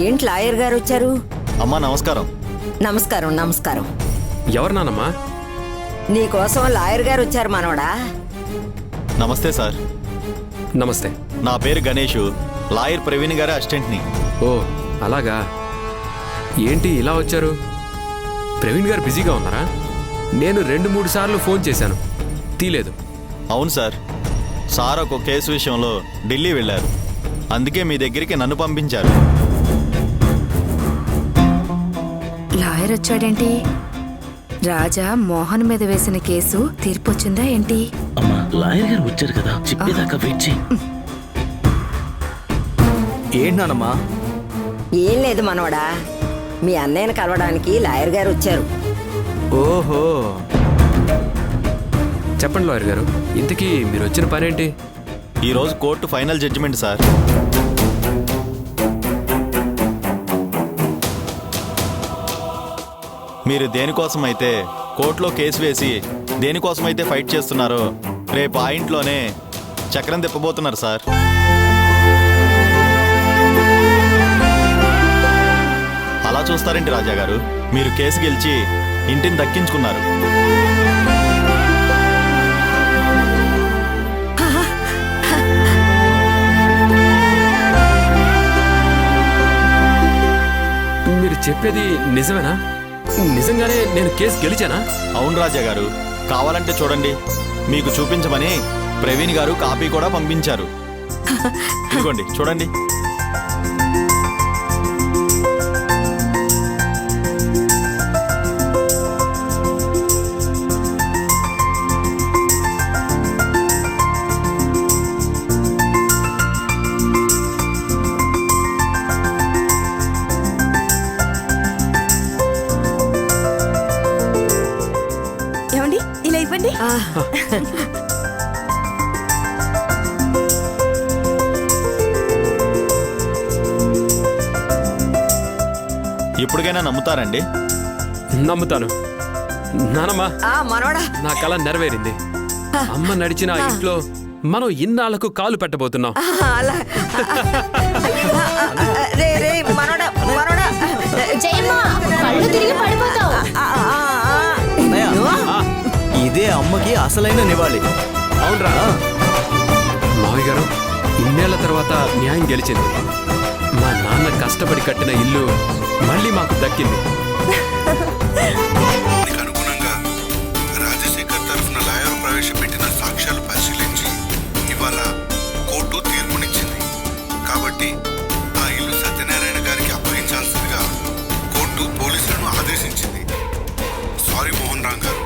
ఏంటి లాయర్ గారు వచ్చారు? అమ్మా నమస్కారం. నమస్కారం నమస్కారం. ఎవరు నానమ్మా? నీకోసం లాయర్ గారు వచ్చారు మనవడా. నమస్తే సార్. నమస్తే. నా పేరు గణేష్, లాయర్ ప్రవీణ్ గారి అసిస్టెంట్ని. ఓ అలాగా. ఏంటి ఇలా వచ్చారు? ప్రవీణ్ గారు బిజీగా ఉన్నారా? నేను 2-3 సార్లు ఫోన్ చేశాను, తీలేదు. అవును సార్, సార్ ఒక కేసు విషయంలో ఢిల్లీ వెళ్ళారు, అందుకే మీ దగ్గరికి నన్ను పంపించారు. లాయర్ వచ్చాడేంటి? రాజా మోహన్ మీద వేసిన కేసు తీర్పు వచ్చిందా ఏంటి? అమ్మా లాయర్ గారు వచ్చారు కదా, చెప్పేదాకా వెయిట్ చేయి. ఏంటమ్మా? ఏం లేదు మనవడా, మీ అన్నయ్యను కలవడానికి లాయర్ గారు వచ్చారు. ఓహో, చెప్పండి లాయర్ గారు, ఇంతకీ మీరు వచ్చిన పనేంటి? ఈరోజు కోర్టు ఫైనల్ జడ్జిమెంట్ సార్. మీరు దేనికోసమైతే కోర్టులో కేసు వేసి దేనికోసమైతే ఫైట్ చేస్తున్నారో రేపు ఆ ఇంట్లోనే చక్రం తిప్పబోతున్నారు సార్. అలా చూస్తారేంటి రాజా గారు, మీరు కేసు గెలిచి ఇంటిని దక్కించుకున్నారు. మీరు చెప్పేది నిజమేనా? నిజంగానే నేను కేసు గెలిచానా? అవును రాజా గారు, కావాలంటే చూడండి, మీకు చూపించమని ప్రవీణ్ గారు కాపీ కూడా పంపించారు. ఇదిగోండి చూడండి. ఏమండి ఇలా ఇవ్వండి. ఇప్పటికైనా నమ్ముతారండి? నమ్ముతాను నానమ్మా. మనవడా, నా కల నెరవేరింది. అమ్మ నడిచిన ఆ ఇంట్లో మనం ఇన్నాళ్లకు కాలు పెట్టబోతున్నాం. అలా రే రే మనవడా మనవడా, జయమ్మా కళ్ళు తిరిగి పడిపోతావు. ఇదే అమ్మకి అసలైన నివాళి. అవునరా మావయ్య గారు, ఇన్నేళ్ల తర్వాత న్యాయం గెలిచింది. మా నాన్న కష్టపడి కట్టిన ఇల్లు మళ్ళీ మాకు దక్కింది. అనుగుణంగా రాజశేఖర్ తరఫున లాయర్ ప్రవేశపెట్టిన సాక్ష్యాలు పరిశీలించి ఇవాళ కోర్టు తీర్పునిచ్చింది. కాబట్టి ఆ ఇల్లు సత్యనారాయణ గారికి అప్పగించాల్సిందిగా కోర్టు పోలీసులను ఆదేశించింది. సారీ మోహన్ రావు గారు.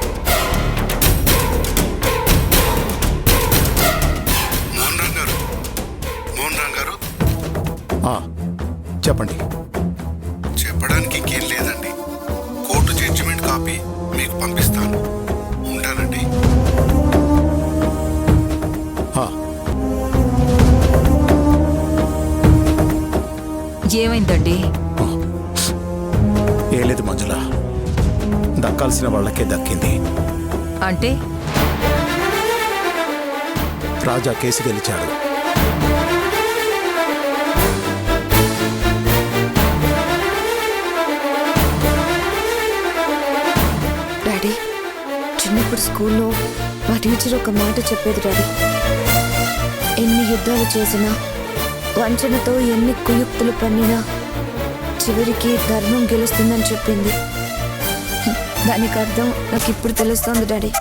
మోహన్ రావు గారు చెప్పండి. చెప్పడానికి ఇంకేం లేదండి. కోర్టు జడ్జిమెంట్ కాపీ మీకు పంపిస్తాను. ఉంటానండి. ఏమైందండి? ఏం లేదు మంజుల, దక్కాల్సిన వాళ్ళకే దక్కింది. అంటే రాజా కేసు గెలిచాడు. డాడీ, చిన్నప్పుడు స్కూల్లో మా టీచర్ ఒక మాట చెప్పేది డాడీ. ఎన్ని యుద్ధాలు చేసినా, వంచనతో ఎన్ని కుయుక్తులు పన్నినా చివరికి ధర్మం గెలుస్తుందని చెప్పింది. దానికి అర్థం నాకు ఇప్పుడు తెలుస్తోంది డాడీ.